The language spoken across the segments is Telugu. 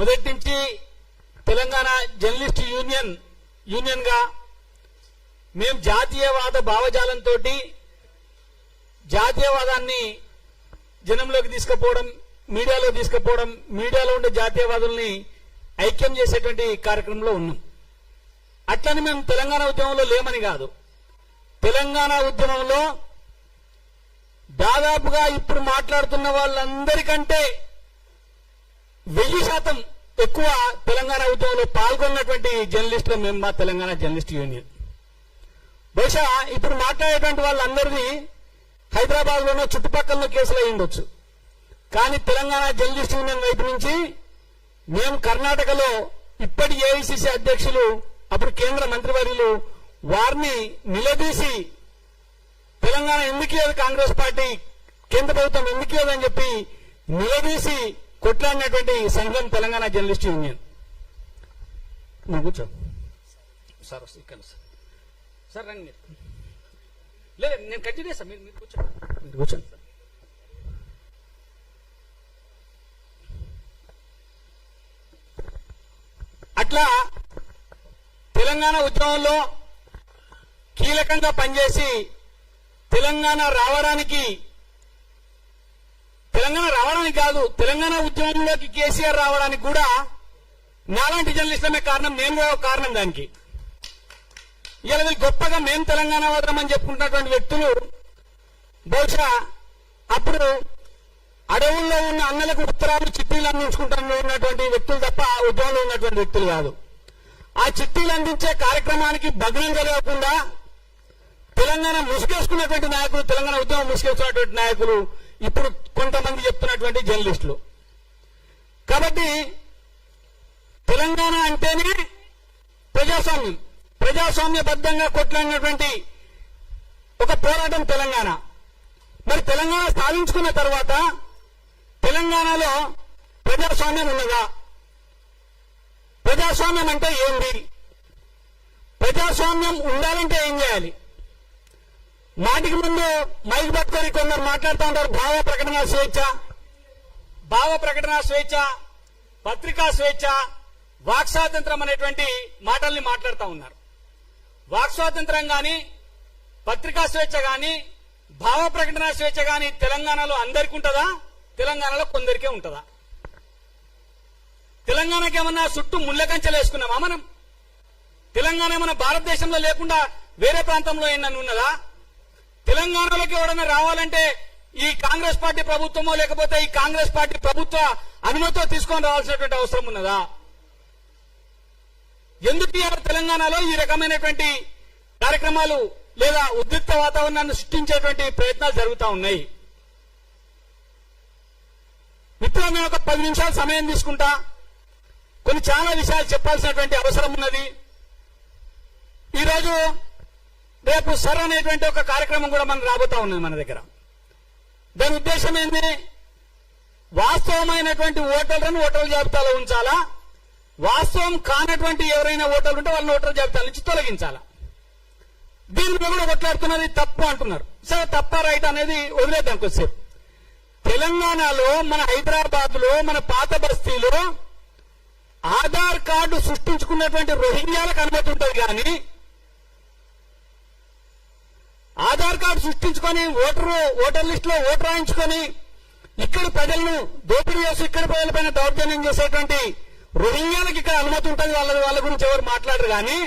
మొదటి నుంచి తెలంగాణ జర్నలిస్ట్ యూనియన్ గా మేము జాతీయవాద భావజాలంతో జాతీయవాదాన్ని జనంలోకి తీసుకుపోవడం, మీడియాలో తీసుకుపోవడం, మీడియాలో ఉండే జాతీయవాదుల్ని ఐక్యం చేసేటువంటి కార్యక్రమంలో ఉన్నాం. అట్లని మేము తెలంగాణ ఉద్యమంలో లేమని కాదు. తెలంగాణ ఉద్యమంలో దాదాపుగా ఇప్పుడు మాట్లాడుతున్న వాళ్ళందరికంటే 1000% ఎక్కువ తెలంగాణ ఉద్యమంలో పాల్గొన్నటువంటి జర్నలిస్టులు మేము మా తెలంగాణ జర్నలిస్ట్ యూనియన్. బహుశా ఇప్పుడు మాట్లాడేటువంటి వాళ్ళందరినీ హైదరాబాద్ లోనో చుట్టుపక్కల కేసులు అయి ఉండొచ్చు. కానీ తెలంగాణ జర్నలిస్ట్ యూనియన్ వైపు నుంచి మేము కర్ణాటకలో ఇప్పటి ఏఐసిసి అధ్యక్షులు, అప్పుడు కేంద్ర మంత్రివర్యులు వారిని నిలదీసి తెలంగాణ ఎందుకు లేదు, కాంగ్రెస్ పార్టీ కేంద్ర ప్రభుత్వం ఎందుకు లేదని చెప్పి నిలదీసి కొట్లాడినటువంటి సంఘం తెలంగాణ జర్నలిస్ట్ యూనియన్. నువ్వు కూర్చో సార్, ఇక్కడ సార్ రండి. లేదు నేను కంటిన్యూ చేస్తాను, మీరు కూర్చోండి సార్. అట్లా తెలంగాణ ఉద్యమంలో కీలకంగా పనిచేసి తెలంగాణ రావడానికి కాదు, తెలంగాణ ఉద్యమంలోకి కేసీఆర్ రావడానికి కూడా నాలాంటి జర్నలిస్టులమే కారణం, నేను కూడా కారణం దానికి. ఇలా గొప్పగా మేము తెలంగాణ వాదం అని చెప్పుకుంటున్నటువంటి వ్యక్తులు బహుశా అప్పుడు అడవుల్లో ఉన్న అన్నలకు ఉత్తరాలు చిట్టీలు అందించుకుంటాను ఉన్నటువంటి వ్యక్తులు తప్ప ఉద్యమంలో ఉన్నటువంటి వ్యక్తులు కాదు. ఆ చిట్టీలు అందించే కార్యక్రమానికి భగ్నం కలగకుండా తెలంగాణ ముసుగేసుకున్నటువంటి నాయకులు, తెలంగాణ ఉద్యమం ముసుగేసుకున్నటువంటి నాయకులు ఇప్పుడు కొంతమంది చెప్తున్నటువంటి జర్నలిస్టులు. కాబట్టి తెలంగాణ అంటేనే ప్రజాస్వామ్యబద్ధంగా కొట్లాడినటువంటి ఒక పోరాటం తెలంగాణ. మరి తెలంగాణ సాధించుకున్న తర్వాత తెలంగాణలో ప్రజాస్వామ్యం ఉన్నదా? ప్రజాస్వామ్యం అంటే ఏంటి? ప్రజాస్వామ్యం ఉండాలంటే ఏం చేయాలి? మాటికి ముందు మైక్ పట్టుకొని కొందరు మాట్లాడుతూ ఉంటారు, భావ ప్రకటన స్వేచ్ఛ, పత్రికా స్వేచ్ఛ, వాక్ స్వాతంత్రం అనేటువంటి మాటల్ని మాట్లాడుతూ ఉన్నారు. వాక్ స్వాతంత్రం గాని, పత్రికా స్వేచ్ఛ గాని, భావ ప్రకటన స్వేచ్ఛ గాని తెలంగాణలో అందరికీ ఉంటుందా? తెలంగాణలో కొందరికే ఉంటుందా? తెలంగాణకి ఏమన్నా చుట్టూ ముళ్ళ కంచెలు వేసుకున్నామా మనం? తెలంగాణ ఏమన్నా భారతదేశంలో లేకుండా వేరే ప్రాంతంలో ఏమన్నా ఉన్నదా? తెలంగాణలోకి ఎవరైనా రావాలంటే ఈ కాంగ్రెస్ పార్టీ ప్రభుత్వమో లేకపోతే ఈ కాంగ్రెస్ పార్టీ ప్రభుత్వ అనుమతితో తీసుకొని రావాల్సినటువంటి అవసరం ఉన్నదా? ఎందుకు తెలంగాణలో ఈ రకమైనటువంటి కార్యక్రమాలు లేదా ఉద్రిక్త వాతావరణాన్ని సృష్టించేటువంటి ప్రయత్నాలు జరుగుతూ ఉన్నాయి? ఇప్పుడు నేను ఒక 10 నిమిషాలు సమయం తీసుకుంటా, కొన్ని చాలా విషయాలు చెప్పాల్సినటువంటి అవసరం ఉన్నది. ఈరోజు రేపు సర్ అనేటువంటి ఒక కార్యక్రమం కూడా మనం రాబోతా ఉన్నది మన దగ్గర. దాని ఉద్దేశం ఏంటి? వాస్తవమైనటువంటి ఓటర్లను ఓటర్ల జాబితాలో ఉంచాలా, వాస్తవం కానటువంటి ఎవరైనా ఓటర్లు ఉంటే వాళ్ళని ఓటర్ల జాబితా నుంచి తొలగించాలా. దీని మీద కూడా కొట్లాడుతున్నది తప్పు అంటున్నారు. సరే, తప్ప రైట్ అనేది వదిలేద్దాం కొద్దిసేపు. తెలంగాణలో, మన హైదరాబాద్ లో, మన పాత బస్తీలో ఆధార్ కార్డు సృష్టించుకున్నటువంటి రోహింగ్యాలకు అనుమతి ఉంటుంది. కానీ ఆధార్ కార్డు సృష్టించుకొని ఓటర్ లిస్ట్ లో ఓటు రాయించుకొని ఇక్కడ ప్రజలను దోపిడీ చేసి ఇక్కడ ప్రజలపైన దౌర్జన్యం చేసేటువంటి రోహింగ్యాలకు ఇక్కడ అనుమతి ఉంటుంది. వాళ్ళ గురించి ఎవరు మాట్లాడరు. కానీ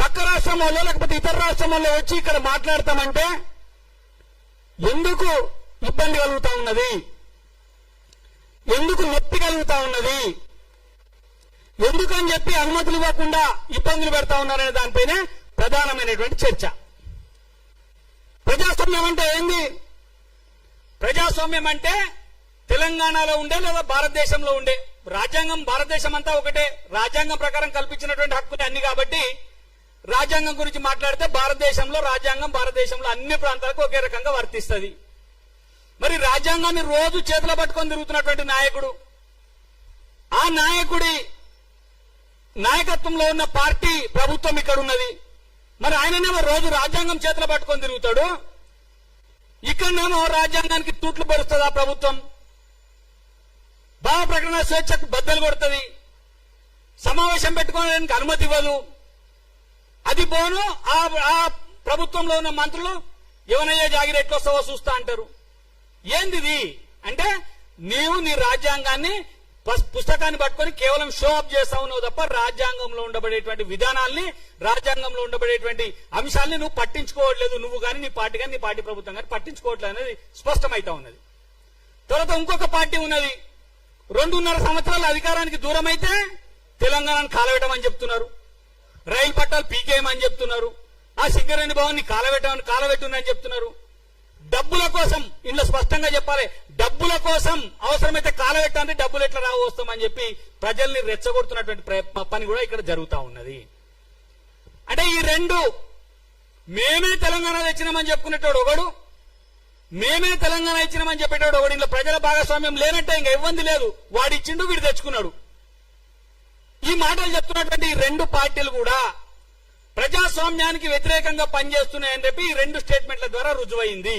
పక్క రాష్ట్రం వాళ్ళు లేకపోతే ఇతర రాష్ట్రం వాళ్ళు వచ్చి ఇక్కడ మాట్లాడతామంటే ఎందుకు ఇబ్బంది కలుగుతా ఉన్నది? ఎందుకు నొప్పి కలుగుతా ఉన్నది? ఎందుకని చెప్పి అనుమతులు ఇవ్వకుండా ఇబ్బందులు పెడతా ఉన్నారనే దానిపైనే ప్రధానమైనటువంటి చర్చ. ప్రజాస్వామ్యం అంటే ఏంది? ప్రజాస్వామ్యం అంటే తెలంగాణలో ఉండే లేదా భారతదేశంలో ఉండే రాజ్యాంగం, భారతదేశం అంతా ఒకటే, రాజ్యాంగం ప్రకారం కల్పించినటువంటి హక్కులు అన్ని. కాబట్టి రాజ్యాంగం గురించి మాట్లాడితే భారతదేశంలో రాజ్యాంగం భారతదేశంలో అన్ని ప్రాంతాలకు ఒకే రకంగా వర్తిస్తుంది. మరి రాజ్యాంగాన్ని రోజు చేతిలో పట్టుకొని తిరుగుతున్నటువంటి నాయకుడు, ఆ నాయకుడి నాయకత్వంలో ఉన్న పార్టీ ప్రభుత్వం ఇక్కడ ఉన్నది. మరి ఆయననేమో రోజు రాజ్యాంగం చేతిలో పట్టుకొని తిరుగుతాడు, ఇక్కడనేమో రాజ్యాంగానికి తూట్లు పరుస్తుంది ఆ ప్రభుత్వం. భావ ప్రకటన స్వేచ్ఛకు బద్దలు కొడుతుంది, సమావేశం పెట్టుకోవడానికి అనుమతి ఇవ్వదు. అది పోను ఆ ప్రభుత్వంలో ఉన్న మంత్రులు ఎవనయ్యే జాగిరి ఎట్లొస్తావో చూస్తా అంటారు. ఏంది అంటే నీవు నీ రాజ్యాంగాన్ని పుస్తకాన్ని పట్టుకొని కేవలం షో అప్ చేస్తా ఉన్నావు తప్ప రాజ్యాంగంలో ఉండబడేటువంటి విధానాల్ని, రాజ్యాంగంలో ఉండబడేటువంటి అంశాలని నువ్వు పట్టించుకోవట్లేదు. నువ్వు కానీ నీ పార్టీ కానీ నీ పార్టీ ప్రభుత్వం కానీ పట్టించుకోవట్లేదు అనేది స్పష్టమైతా ఉన్నది. తర్వాత ఇంకొక పార్టీ ఉన్నది, 2.5 సంవత్సరాల అధికారానికి దూరం అయితే తెలంగాణను కాలబెట్టమని చెప్తున్నారు, రైలు పట్టాలు పీకేయమని చెప్తున్నారు, ఆ సింగరేణి భవన్ ని కాలబెట్టునని చెప్తున్నారు. డబ్బుల కోసం, ఇంట్లో స్పష్టంగా చెప్పాలి, డబ్బుల కోసం అవసరమైతే కాలబెట్టాలంటే డబ్బులు ఎట్లా రావు వస్తామని చెప్పి ప్రజల్ని రెచ్చగొడుతున్నటువంటి పని కూడా ఇక్కడ జరుగుతా ఉన్నది. అంటే ఈ రెండు, మేమే తెలంగాణ తెచ్చినామని చెప్పుకునేటోడు ఒకడు, మేమే తెలంగాణ ఇచ్చినామని చెప్పేటోడు ఒకడు. ఇంట్లో ప్రజల భాగస్వామ్యం లేనట్టే ఇంకా ఇబ్బంది లేదు, వాడు ఇచ్చిండు వీడు తెచ్చుకున్నాడు. ఈ మాటలు చెప్తున్నటువంటి ఈ రెండు పార్టీలు కూడా ప్రజాస్వామ్యానికి వ్యతిరేకంగా పనిచేస్తున్నాయని చెప్పి ఈ రెండు స్టేట్మెంట్ల ద్వారా రుజువైంది.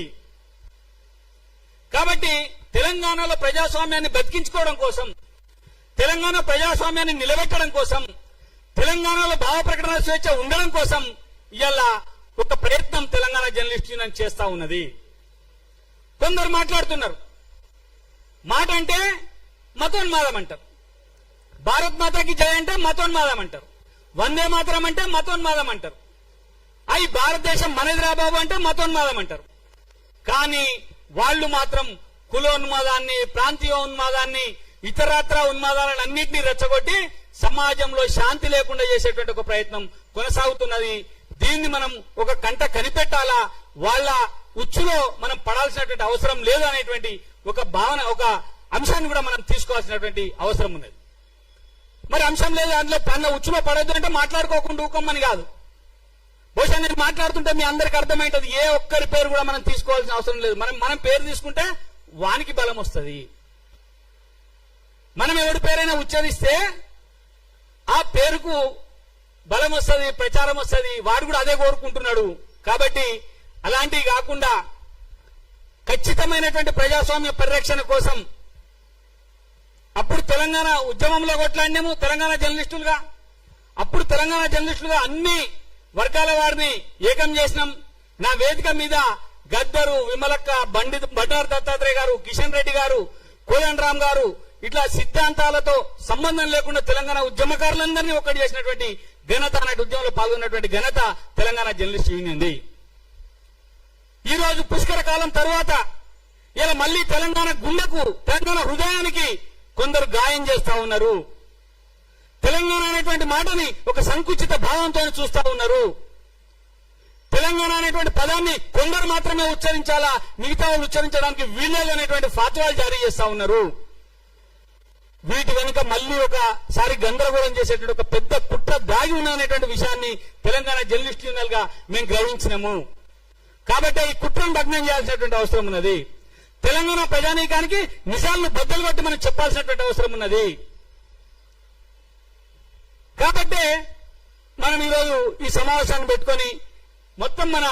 కాబట్టి తెలంగాణలో ప్రజాస్వామ్యాన్ని బతికించుకోవడం కోసం, తెలంగాణ ప్రజాస్వామ్యాన్ని నిలబెట్టడం కోసం, తెలంగాణలో భావ ప్రకటన స్వేచ్ఛ ఉండడం కోసం ఇవాళ ఒక ప్రయత్నం తెలంగాణ జర్నలిస్ట్ యూనియన్ చేస్తా ఉన్నది. కొందరు మాట్లాడుతున్నారు, మాట అంటే మతోన్మాదం అంటారు, భారత్ మాతాకి జయ అంటే మతోన్మాదం అంటారు, వందే మాతరం అంటే మతోన్మాదం అంటారు, అయి భారతదేశం మనదిరా బాబు అంటే మతోన్మాదం అంటారు. కానీ వాళ్ళు మాత్రం కులోన్మాదాన్ని, ప్రాంతీయోన్మాదాన్ని, ఇతరత్ర ఉన్మాదాలను అన్నింటినీ రెచ్చగొట్టి సమాజంలో శాంతి లేకుండా చేసేటువంటి ఒక ప్రయత్నం కొనసాగుతున్నది. దీన్ని మనం ఒక కంట కనిపెట్టాలా, వాళ్ళ ఉచ్చులో మనం పడాల్సినటువంటి అవసరం లేదు అనేటువంటి ఒక భావన, ఒక అంశాన్ని కూడా మనం తీసుకోవాల్సినటువంటి అవసరం ఉన్నది. మరి అంశం లేదు, అందులో పన్న ఉచ్చులో పడద్దు అంటే మాట్లాడుకోకుండా ఊకమ్మని కాదు. బహుశా నేను మాట్లాడుతుంటే మీ అందరికి అర్థమైంటది, ఏ ఒక్కరి పేరు కూడా మనం తీసుకోవాల్సిన అవసరం లేదు. మనం పేరు తీసుకుంటే వానికి బలం వస్తుంది. మనం ఎవరి పేరైనా ఉచ్చరిస్తే ఆ పేరుకు బలం వస్తుంది, ప్రచారం వస్తుంది, వాడు కూడా అదే కోరుకుంటున్నాడు. కాబట్టి అలాంటివి కాకుండా ఖచ్చితమైనటువంటి ప్రజాస్వామ్య పరిరక్షణ కోసం అప్పుడు తెలంగాణ ఉద్యమంలో కొట్లాడినాము తెలంగాణ జర్నలిస్టులుగా, అప్పుడు తెలంగాణ జర్నలిస్టులుగా అన్ని వర్గాల వారిని ఏకం చేసినాం. నా వేదిక మీద గద్దరు, విమలక్క, బండారు దత్తాత్రేయ గారు, కిషన్ రెడ్డి గారు, కోదండ రామ్ గారు, ఇట్లా సిద్ధాంతాలతో సంబంధం లేకుండా తెలంగాణ ఉద్యమకారులందరినీ ఒక్కటి చేసినటువంటి ఘనత, అన్నట్టు ఉద్యమంలో పాల్గొన్నటువంటి ఘనత తెలంగాణ జర్నలిస్ట్ యూనియన్. ఈ రోజు పుష్కర కాలం తర్వాత ఇలా మళ్లీ తెలంగాణ గుండెకు, తెలంగాణ హృదయానికి కొందరు గాయం చేస్తా ఉన్నారు. తెలంగాణ అనేటువంటి మాటని ఒక సంకుచిత భావంతో చూస్తా ఉన్నారు. తెలంగాణ అనేటువంటి పదాన్ని కొందరు మాత్రమే ఉచ్చరించాలా, మిగతా వాళ్ళు ఉచ్చరించడానికి వీల్లేదు అనేటువంటి ఫాత్వాలు జారీ చేస్తా ఉన్నారు. వీటి వెనుక మళ్లీ ఒకసారి గందరగోళం చేసేటువంటి ఒక పెద్ద కుట్ర దాగి ఉన్నటువంటి విషయాన్ని తెలంగాణ జర్నలిస్ట్ యూనియన్ గా మేము గ్రహించినాము. కాబట్టి ఈ కుట్రను భగ్నం చేయాల్సినటువంటి అవసరం ఉన్నది. తెలంగాణ ప్రజానీకానికి నిజాలను బద్దలు కొట్టి మనం చెప్పాల్సినటువంటి అవసరం ఉన్నది. కాబట్టి మనం ఈరోజు ఈ సమావేశాన్ని పెట్టుకొని మొత్తం మన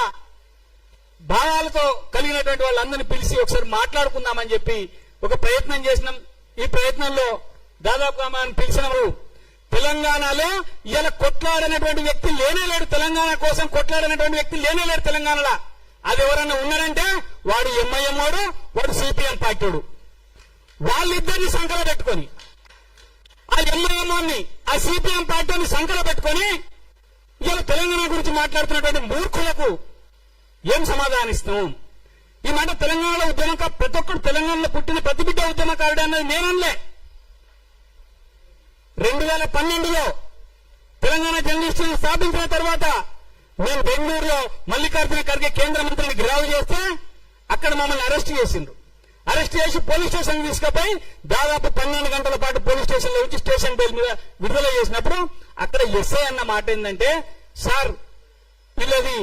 భావాలతో కలిగినటువంటి వాళ్ళందరినీ పిలిచి ఒకసారి మాట్లాడుకుందామని చెప్పి ఒక ప్రయత్నం చేసినాం. ఈ ప్రయత్నంలో దాదాపుగా మనం పిలిచినాము. తెలంగాణలో ఇలా కొట్లాడినటువంటి వ్యక్తి లేనేలేడు, తెలంగాణ కోసం కొట్లాడినటువంటి వ్యక్తి లేనేలేడు తెలంగాణలో. అది ఎవరన్నా ఉన్నారంటే వాడు ఎంఐఎం వాడు, వాడు సిపిఎం పార్టీడు. వాళ్ళిద్దరిని సంకల పెట్టుకొని, ఆ ఎంఐఎం వాడిని, ఆ సిపిఎం పార్టీని సంకల పెట్టుకొని ఇలా తెలంగాణ గురించి మాట్లాడుతున్నటువంటి మూర్ఖులకు ఏం సమాధానిస్తాం? ఈ మాట తెలంగాణలో ప్రతి ఒక్కరు తెలంగాణలో పుట్టిన ప్రతి బిడ్డ ఉద్యమకారుడు అన్నది నేనలే. 2012లో తెలంగాణ జర్నలిస్టులను స్థాపించిన తర్వాత మేము బెంగళూరులో మల్లికార్జున ఖర్గే కేంద్ర మంత్రిని గ్రావ్ చేస్తే అక్కడ మమ్మల్ని అరెస్ట్ చేసిండ్రు. అరెస్ట్ చేసి పోలీస్ స్టేషన్ తీసుకుపోయి దాదాపు 12 గంటల పాటు పోలీస్ స్టేషన్ లో వచ్చి స్టేషన్ బెయిల్ మీద విడుదల చేసినప్పుడు అక్కడ ఎస్ఐ అన్న మాట ఏంటంటే, సార్ వీళ్ళది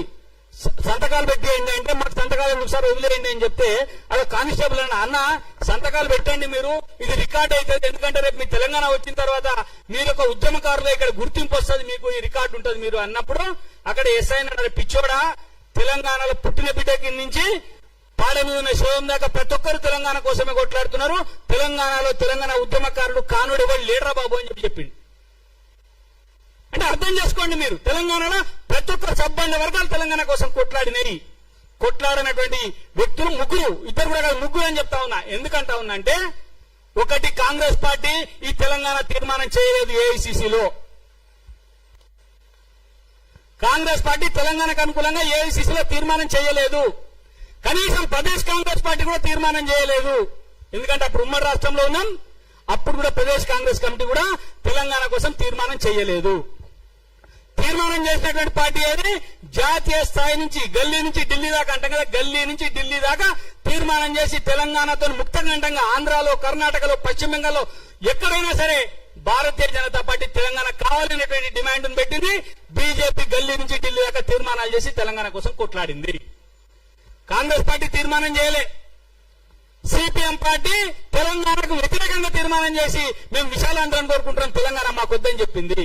సంతకాలు పెట్టేయండి అంటే, మాకు సంతకాలు ఒకసారి వదిలేయండి అని చెప్తే అలా కానిస్టేబుల్ అన్న సంతకాలు పెట్టండి, మీరు ఇది రికార్డ్ అవుతుంది, ఎందుకంటే రేపు మీ తెలంగాణ వచ్చిన తర్వాత మీరు ఒక ఉద్యమకారులు ఇక్కడ గుర్తింపు వస్తుంది, మీకు ఈ రికార్డు ఉంటుంది మీరు అన్నప్పుడు అక్కడ ఎస్ఐ అన్నారు, పిచ్చోడా తెలంగాణలో పుట్టిన బిడ్డ కింద నుంచి పాడ మీద ఉన్న శవం దాకా ప్రతి ఒక్కరు తెలంగాణ కోసమే కొట్లాడుతున్నారు. తెలంగాణలో తెలంగాణ ఉద్యమకారులు కానుడు వాళ్ళు లీడరా బాబు అని చెప్పిండు. అంటే అర్థం చేసుకోండి మీరు, తెలంగాణలో ప్రతి ఒక్క సబ్బండ వర్గాలు తెలంగాణ కోసం కొట్లాడినాయి. కొట్లాడినటువంటి వ్యక్తులు ముగ్గురు, ఇద్దరు కూడా కాదు ముగ్గురు అని చెప్తా ఉన్నా. ఎందుకంటా ఉన్నా అంటే, ఒకటి కాంగ్రెస్ పార్టీ ఈ తెలంగాణ తీర్మానం చేయలేదు ఏఐసిసిలో. కాంగ్రెస్ పార్టీ తెలంగాణకు అనుకూలంగా ఏఐసిసిలో తీర్మానం చేయలేదు. కనీసం ప్రదేశ్ కాంగ్రెస్ పార్టీ కూడా తీర్మానం చేయలేదు. ఎందుకంటే అప్పుడు ఉమ్మడి రాష్ట్రంలో ఉన్నాం, అప్పుడు కూడా ప్రదేశ్ కాంగ్రెస్ కమిటీ కూడా తెలంగాణ కోసం తీర్మానం చేయలేదు. తీర్మానం చేసినటువంటి పార్టీ ఏది? జాతీయ స్థాయి నుంచి గల్లీ నుంచి ఢిల్లీ దాకా అంటాం కదా, గల్లీ నుంచి ఢిల్లీ దాకా తీర్మానం చేసి తెలంగాణతో ముక్తఖండంగా ఆంధ్రాలో, కర్ణాటకలో, పశ్చిమ బెంగాల్లో ఎక్కడైనా సరే భారతీయ జనతా పార్టీ తెలంగాణ కావాలనేటువంటి డిమాండ్ పెట్టింది. బీజేపీ గల్లీ నుంచి ఢిల్లీ దాకా తీర్మానాలు చేసి తెలంగాణ కోసం కొట్లాడింది. కాంగ్రెస్ పార్టీ తీర్మానం చేయలే. సిపిఎం పార్టీ తెలంగాణకు వ్యతిరేకంగా తీర్మానం చేసి మేము విశాలాంధ్రాన్ని కోరుకుంటున్నాం, తెలంగాణ మాకు వద్దని చెప్పింది.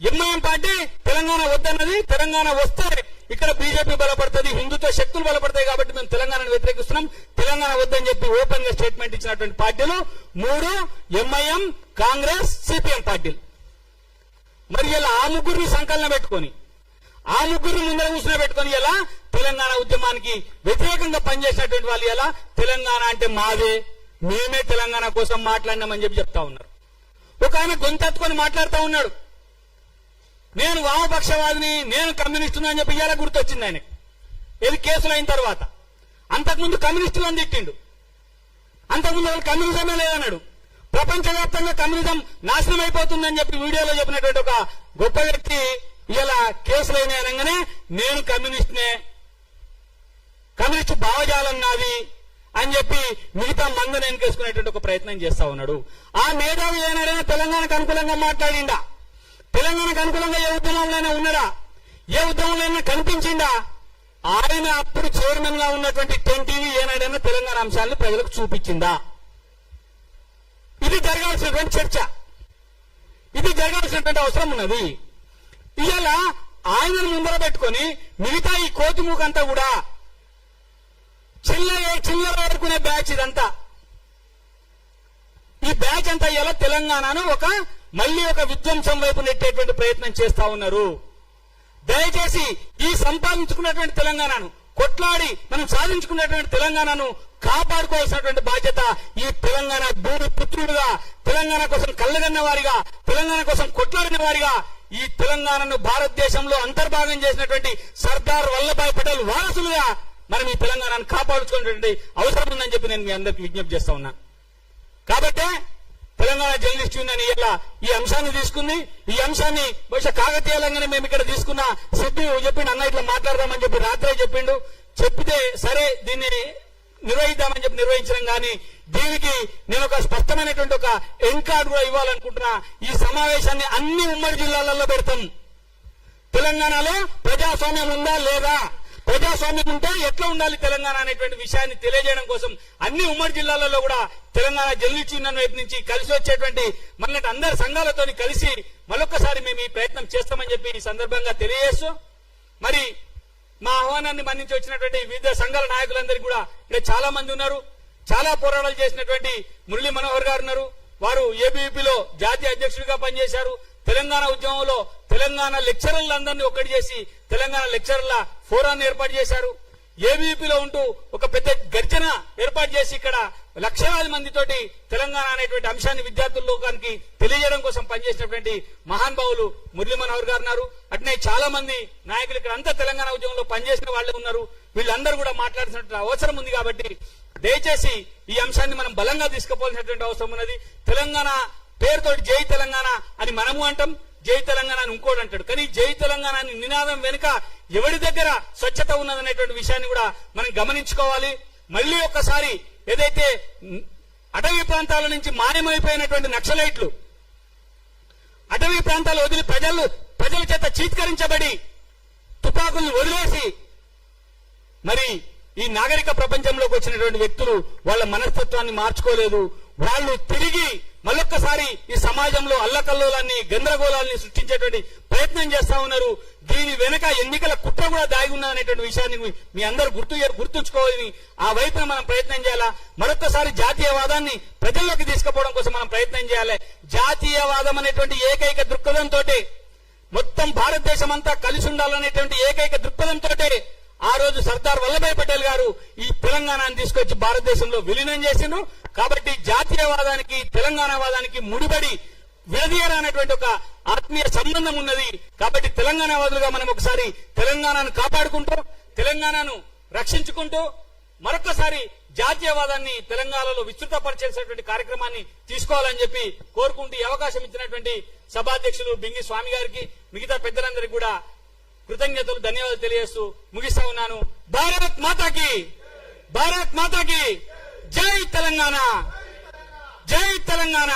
ఎంఐఎం పార్టీ తెలంగాణ వద్దన్నది. తెలంగాణ వస్తే ఇక్కడ బీజేపీ బలపడుతుంది, హిందుత్వ శక్తులు బలపడతాయి కాబట్టి మేము తెలంగాణను వ్యతిరేకిస్తున్నాం, తెలంగాణ వద్దని చెప్పి ఓపెన్ గా స్టేట్మెంట్ ఇచ్చినటువంటి పార్టీలు మూడు: ఎంఐఎం, కాంగ్రెస్, సిపిఎం పార్టీలు. మరి ఇలా ఆ ముగ్గురిని సంకలనం పెట్టుకొని, ఆ ముగ్గురిని ముందర కూర్చుని పెట్టుకొని ఇలా తెలంగాణ ఉద్యమానికి వ్యతిరేకంగా పనిచేసినటువంటి వాళ్ళు ఇలా తెలంగాణ అంటే మాదే, మేమే తెలంగాణ కోసం మాట్లాడినామని చెప్పి చెప్తా ఉన్నారు. ఒక ఆయన గొంతెత్తుకొని మాట్లాడుతూ ఉన్నాడు, నేను వామపక్షవాదిని, నేను కమ్యూనిస్టుని అని చెప్పి ఇలా గుర్తొచ్చింది ఆయనకి. ఇది కేసులు అయిన తర్వాత. అంతకుముందు కమ్యూనిస్టులను తిట్టిండు, అంతకుముందు వాళ్ళు కమ్యూనిజమే లేదన్నాడు. ప్రపంచవ్యాప్తంగా కమ్యూనిజం నాశనం అయిపోతుందని చెప్పి వీడియోలో చెప్పినటువంటి ఒక గొప్ప వ్యక్తి ఇలా కేసులైన అనగానే నేను కమ్యూనిస్ట్నే, కమ్యూనిస్టు భావజాలం నాది అని చెప్పి మిగతా మందుని ఎన్కేసుకునేటువంటి ఒక ప్రయత్నం చేస్తా ఉన్నాడు. ఆ మేధావి ఏనాడైనా తెలంగాణకు అనుకూలంగా మాట్లాడిండా? తెలంగాణకు అనుకూలంగా ఏ ఉద్యమంలోనే ఉన్నాడా? ఏ ఉద్యమంలో కనిపించిందా? ఆయన అప్పుడు చైర్మన్ గా ఉన్నటువంటి 10 టీవీ ఏనాడైనా తెలంగాణ అంశాలను ప్రజలకు చూపించిందా? ఇది జరగాల్సినటువంటి చర్చ, ఇది జరగాల్సినటువంటి అవసరం ఉన్నది. ఇవాళ ఆయనను ముందర పెట్టుకొని మిగతా ఈ కోతిమూకంతా కూడా చిల్లర ఆడుకునే బ్యాచ్ ఇదంతా. ఈ బ్యాచ్ అంతా ఇలా తెలంగాణను మళ్ళీ ఒక విధ్వంసం వైపు నెట్టేటువంటి ప్రయత్నం చేస్తా ఉన్నారు. దయచేసి ఈ సంపాదించుకున్నటువంటి తెలంగాణను, కొట్లాడి మనం సాధించుకున్నటువంటి తెలంగాణను కాపాడుకోవాల్సినటువంటి బాధ్యత ఈ తెలంగాణ భూమి పుత్రుడుగా, తెలంగాణ కోసం కళ్ళగన్న వారిగా, తెలంగాణ కోసం కొట్లాడిన వారిగా, ఈ తెలంగాణను భారతదేశంలో అంతర్భాగం చేసినటువంటి సర్దార్ వల్లభాయ్ పటేల్ వారసులుగా మనం ఈ తెలంగాణను కాపాడుకునేటువంటి అవసరం ఉందని చెప్పి నేను మీ అందరికీ విజ్ఞప్తి చేస్తా ఉన్నా. కాబట్టి తెలంగాణ జర్నలిస్ట్ యూనియన్ ఇలా ఈ అంశాన్ని తీసుకుంది. ఈ అంశాన్ని బహుశా కాకతీయంగానే మేము ఇక్కడ తీసుకున్న సిద్ధు చెప్పిండు, అన్న ఇట్లా మాట్లాడదామని చెప్పి రాత్రే చెప్పిండు. చెప్తే సరే దీన్ని నిర్వహిద్దామని చెప్పి నిర్వహించడం. కానీ దీనికి నేను ఒక స్పష్టమైనటువంటి ఒక ఎంకార్డు కూడా ఇవ్వాలనుకుంటున్నా. ఈ సమావేశాన్ని అన్ని ఉమ్మడి జిల్లాలలో పెడతాం. తెలంగాణలో ప్రజాస్వామ్యం ఉందా లేదా, ప్రజాస్వామ్యం ఉంటే ఎట్లా ఉండాలి తెలంగాణ అనేటువంటి విషయాన్ని తెలియజేయడం కోసం అన్ని ఉమ్మడి జిల్లాలలో కూడా తెలంగాణ జర్నలిస్ట్ యూనియన్ వైపు నుంచి కలిసి వచ్చేటువంటి మనకి అందరి సంఘాలతో కలిసి మరొకసారి మేము ఈ ప్రయత్నం చేస్తామని చెప్పి ఈ సందర్భంగా తెలియజేస్తూ, మరి మా ఆహ్వానాన్ని మన్నించి వచ్చినటువంటి వివిధ సంఘాల నాయకులందరికీ కూడా ఇక్కడ చాలా మంది ఉన్నారు. చాలా పోరాటాలు చేసినటువంటి మురళీ మనోహర్ గారు ఉన్నారు. వారు ఏబీవీపీలో జాతీయ అధ్యక్షుడిగా పనిచేశారు. తెలంగాణ ఉద్యమంలో తెలంగాణ లెక్చరర్లందరినీ ఒక్కటి చేసి తెలంగాణ లెక్చరర్ల ఫోరాన్ని ఏర్పాటు చేశారు. ఏబీవీపీలో ఉంటూ ఒక పెద్ద గర్జన ఏర్పాటు చేసి ఇక్కడ లక్షలాది మందితోటి తెలంగాణ అనేటువంటి అంశాన్ని విద్యార్థుల లోకానికి తెలియజేయడం కోసం పనిచేసినటువంటి మహానుభావులు మురళీ మనోహర్ గారు ఉన్నారు. అట్నే చాలా మంది నాయకులు ఇక్కడ అంతా తెలంగాణ ఉద్యమంలో పనిచేసిన వాళ్ళే ఉన్నారు. వీళ్ళందరూ కూడా మాట్లాడాల్సినటువంటి అవసరం ఉంది. కాబట్టి దయచేసి ఈ అంశాన్ని మనం బలంగా తీసుకుపోవాల్సినటువంటి అవసరం ఉన్నది. తెలంగాణ పేరుతోటి జై తెలంగాణ అని మనము అంటాం, జై తెలంగాణ అని ఇంకోటి అంటాడు. కానీ జై తెలంగాణ అని నినాదం వెనుక ఎవరి దగ్గర స్వచ్ఛత ఉన్నదనేటువంటి విషయాన్ని కూడా మనం గమనించుకోవాలి. మళ్ళీ ఒక్కసారి ఏదైతే అటవీ ప్రాంతాల నుంచి మాయమైపోయినటువంటి నక్సలైట్లు అటవీ ప్రాంతాలు వదిలి ప్రజల చేత చీత్కరించబడి తుపాకుల్ని వదిలేసి మరి ఈ నాగరిక ప్రపంచంలోకి వచ్చినటువంటి వ్యక్తులు వాళ్ళ మనస్తత్వాన్ని మార్చుకోలేదు. వాళ్ళు తిరిగి మళ్ళొక్కసారి ఈ సమాజంలో అల్లకల్లోలాన్ని గందరగోళాన్ని సృష్టించేటువంటి ప్రయత్నం చేస్తా ఉన్నారు. దీని వెనక ఎన్నికల కుట్ర కూడా దాగి ఉన్నదనేటువంటి విషయాన్ని మీ అందరూ గుర్తుంచుకోవాలని ఆ వైపున మనం ప్రయత్నం చేయాలా. మరొక్కసారి జాతీయవాదాన్ని ప్రజల్లోకి తీసుకుపోవడం కోసం మనం ప్రయత్నం చేయాలి. జాతీయవాదం అనేటువంటి ఏకైక దృక్పథంతో మొత్తం భారతదేశం అంతా కలిసి ఉండాలనేటువంటి ఏకైక దృక్పథంతో ఆ రోజు సర్దార్ వల్లభాయ్ పటేల్ గారు ఈ తెలంగాణను తీసుకొచ్చి భారతదేశంలో విలీనం చేసిండు. కాబట్టి జాతీయవాదానికి తెలంగాణ వాదానికి ముడిపడి విడదీయరానటువంటి ఒక ఆత్మీయ సంబంధం ఉన్నది. కాబట్టి తెలంగాణ వాదులుగా మనం ఒకసారి తెలంగాణను కాపాడుకుంటూ తెలంగాణను రక్షించుకుంటూ మరొకసారి జాతీయవాదాన్ని తెలంగాణలో విస్తృతపరిచేసేటువంటి కార్యక్రమాన్ని తీసుకోవాలని చెప్పి కోరుకుంటూ ఈ అవకాశం ఇచ్చినటువంటి సభాధ్యక్షులు బింగి స్వామి గారికి మిగతా పెద్దలందరికీ కూడా కృతజ్ఞతలు ధన్యవాదాలు తెలియజేస్తూ ముగిస్తా ఉన్నాను. భారత్ మాతాకి, భారత్ మాతాకి జై తెలంగాణ, జై తెలంగాణ.